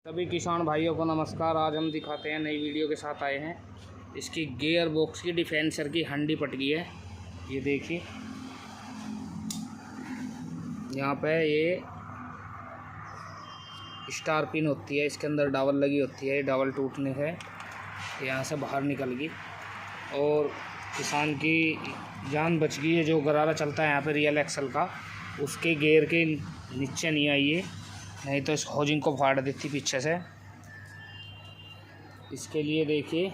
सभी किसान भाइयों को नमस्कार। आज हम दिखाते हैं, नई वीडियो के साथ आए हैं। इसकी गियर बॉक्स की डिफेंसर की हंडी पट गई है। ये देखिए, यहाँ पे ये स्टार पिन होती है, इसके अंदर डबल लगी होती है। डबल टूटने से यहाँ से बाहर निकल गई और किसान की जान बच गई है। जो गरारा चलता है यहाँ पे रियल एक्सल का, उसके गियर के नीचे नहीं आई है, नहीं तो इस होजिंग को फाड़ देती पीछे से। इसके लिए देखिए,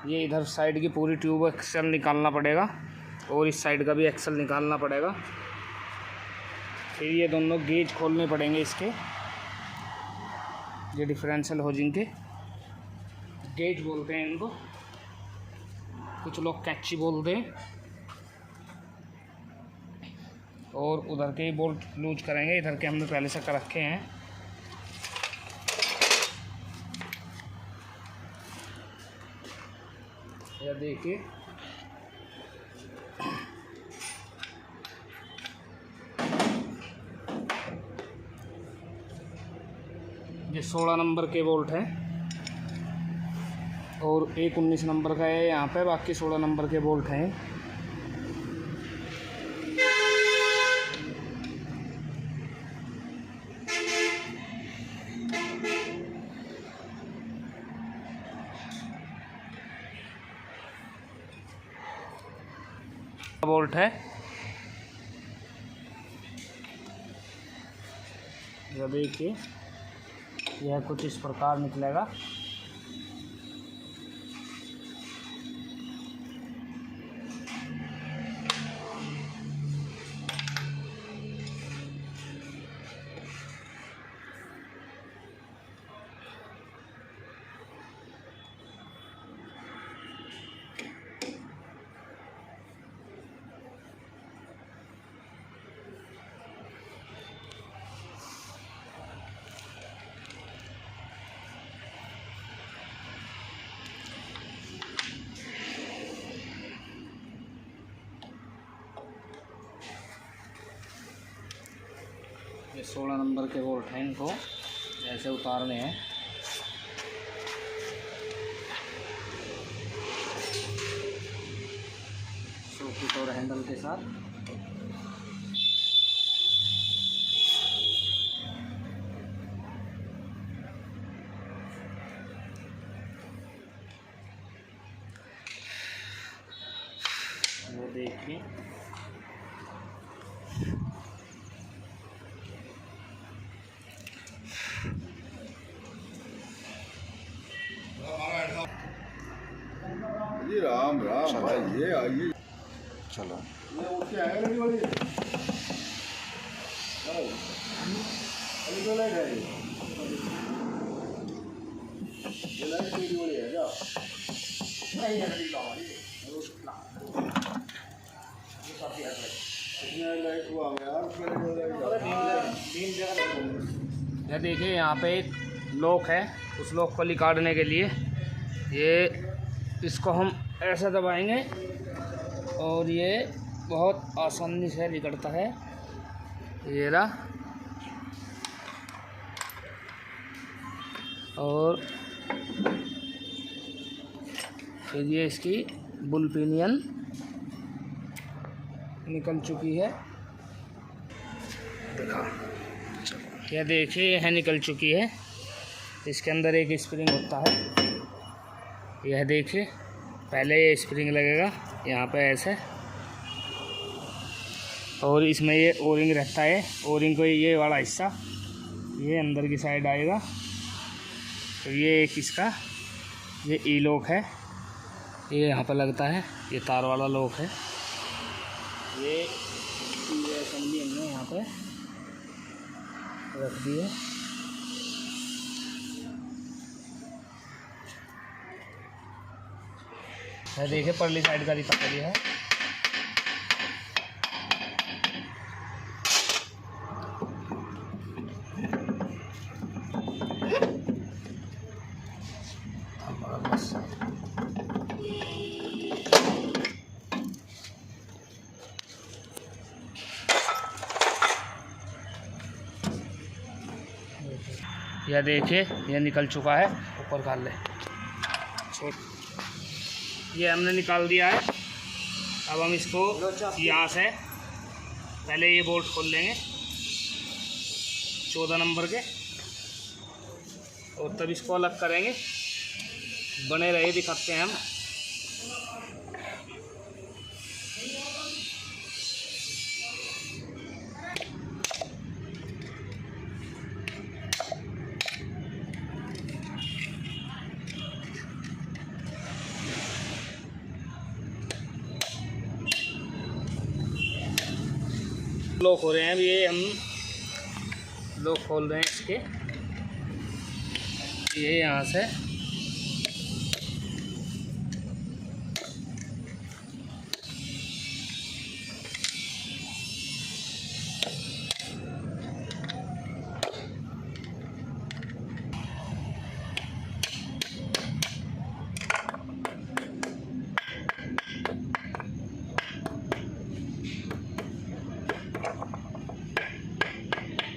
ये इधर साइड की पूरी ट्यूब एक्सल निकालना पड़ेगा और इस साइड का भी एक्सल निकालना पड़ेगा। फिर ये दोनों गेज खोलने पड़ेंगे इसके, ये डिफरेंशियल होजिंग के गेज बोलते हैं इनको, कुछ लोग कैची बोलते हैं। और उधर के बोल्ट लूज करेंगे, इधर के हमने पहले से कर रखे हैं। यह देखिए, ये 16 नंबर के बोल्ट हैं और एक 19 नंबर का है यहाँ पे, बाकी 16 नंबर के बोल्ट हैं। बोल्ट है, यह देखिए, यह कुछ इस प्रकार निकलेगा। ये 16 नंबर के बोल्ट हैं, इनको ऐसे उतारने हैं। सॉकेट और हैंडल के साथ। वो देखिए, जी राम राम भाई, ये आइए। चलो ये उठ के आएगा नहीं वाली। अभी तो लाइट है, ये लाइट नहीं वाली है क्या? नहीं है, नहीं लावा ये काफी है। कितने लाइट हुआ यार, यह देखिए, यहाँ पे एक लॉक है। उस लॉक को निकालने के लिए ये इसको हम ऐसे दबाएंगे और ये बहुत आसानी से निकलता है। ये रहा, और फिर ये इसकी बुल पिनियन निकल चुकी है। देखा, यह देखिए, यह निकल चुकी है। इसके अंदर एक स्प्रिंग होता है, यह देखिए। पहले ये स्प्रिंग लगेगा यहाँ पे ऐसे, और इसमें ये ओरिंग रहता है। ओरिंग को ये वाला हिस्सा ये अंदर की साइड आएगा। तो ये एक इसका ये ई लॉक है, ये यहाँ पर लगता है। ये तार वाला लॉक है। ये असेंबली हमने यहाँ पे रख दी है। देखिए, परली साइड का दिखा रही है। यह देखिए यह निकल चुका है, ऊपर कर ले। ये हमने निकाल दिया है। अब हम इसको यहाँ से पहले ये बोल्ट खोल लेंगे 14 नंबर के, और तब इसको अलग करेंगे। बने रहे, दिखाते हैं हम। लॉक हो रहे हैं, अब ये हम लॉक खोल रहे हैं इसके। ये यहाँ से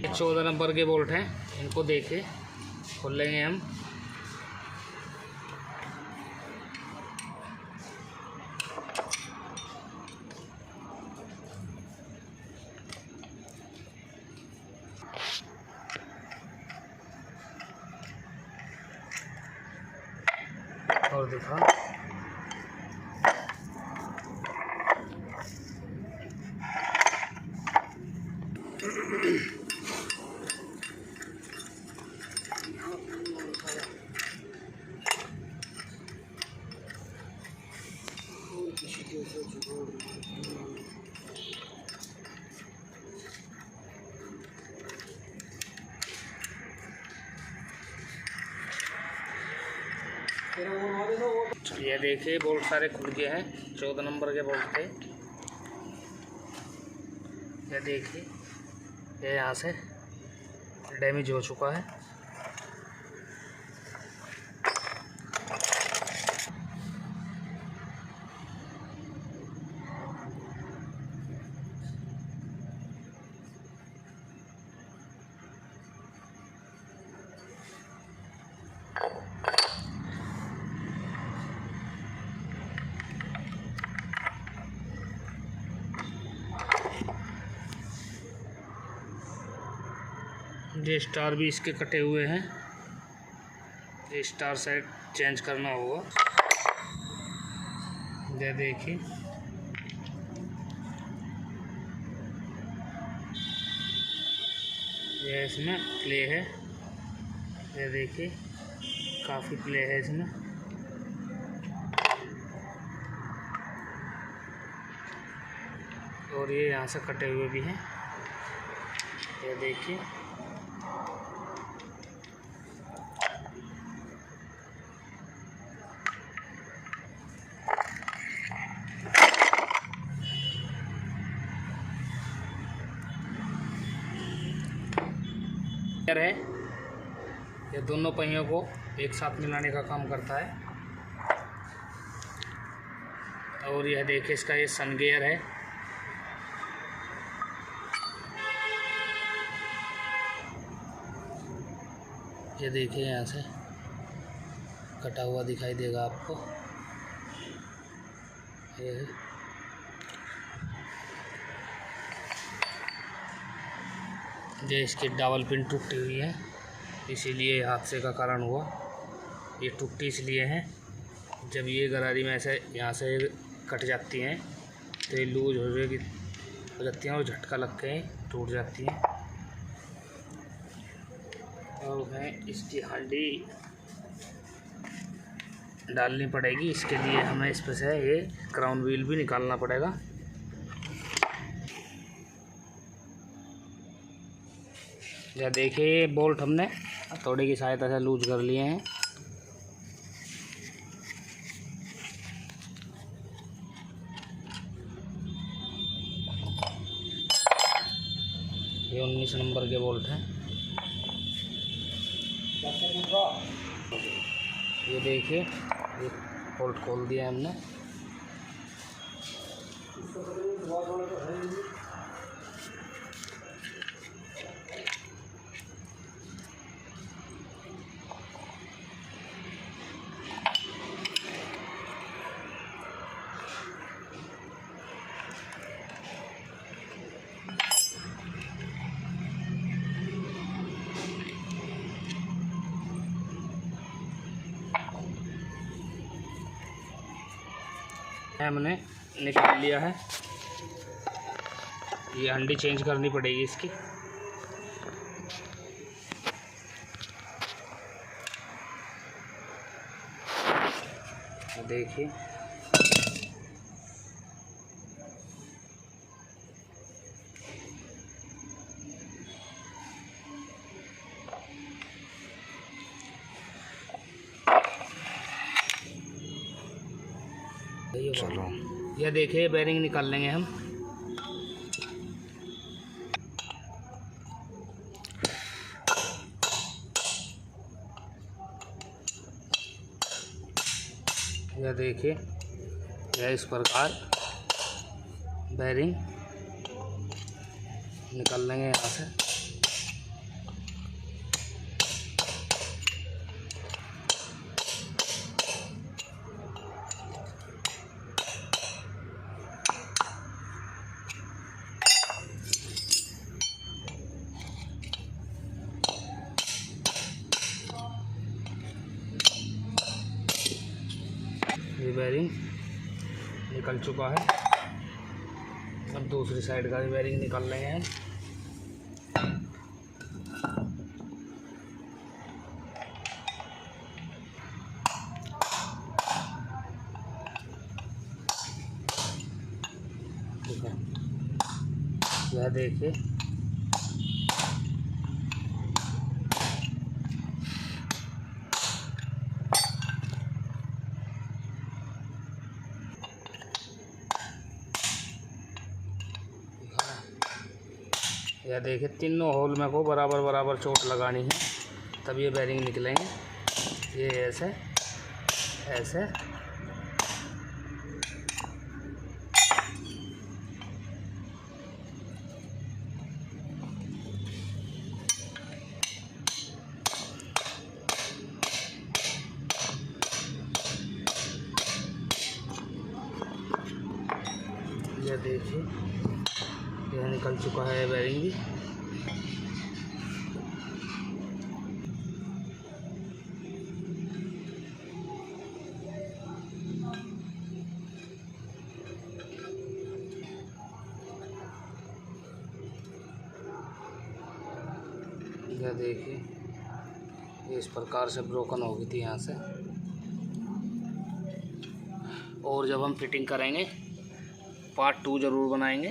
ये 14 नंबर के बोल्ट हैं, इनको देखे खोल लेंगे हम। और दिखा ये देखिए बोल्ट सारे खुल गए हैं, 14 नंबर के बोल्ट थे। ये देखिए ये यहाँ से डैमेज हो चुका है। ये स्टार भी इसके कटे हुए हैं, ये स्टार साइड चेंज करना होगा। ये देखिए ये इसमें प्ले है, ये देखिए काफ़ी प्ले है इसमें। और ये यहाँ से कटे हुए भी हैं, ये देखिए। है ये दोनों पहियों को एक साथ मिलाने का काम करता है। और यह देखिए इसका ये सन गियर है। ये देखिए यहाँ से कटा हुआ दिखाई देगा आपको। ये इसकी डबल पिन टूटी हुई है, इसीलिए हादसे का कारण हुआ। ये टूटी इसलिए है, जब ये गरारी में ऐसे यहाँ से कट जाती हैं तो ये लूज हो जाती हैं और झटका लग के टूट जाती हैं। और हमें इसकी हंडी डालनी पड़ेगी, इसके लिए हमें इस पर से ये क्राउन व्हील भी निकालना पड़ेगा। या देखिए बोल्ट हमने हथौड़े की सहायता से लूज कर लिए हैं। ये 19 नंबर के बोल्ट हैं। ये देखिए ये बोल्ट खोल दिया हमने। हमने निकाल लिया है। ये हंडी चेंज करनी पड़ेगी इसकी। देखिए चलो, ये देखिए बेरिंग निकाल लेंगे हम। यह देखिए, यह इस प्रकार बेरिंग निकाल लेंगे यहाँ से। ये बेरिंग निकल चुका है। अब दूसरी साइड का भी बेरिंग निकाल लेंगे हम। ठीक है, यह देखिए यह देखिए, तीनों होल में को बराबर बराबर चोट लगानी है, तब ये बेरिंग निकलेंगे। ये ऐसे ऐसे ये देखिए, यह निकल चुका है बेरिंग भी। यह देखिए, ये इस प्रकार से ब्रोकन हो गई थी यहाँ से। और जब हम फिटिंग करेंगे पार्ट 2 ज़रूर बनाएंगे,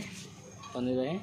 बने रहें।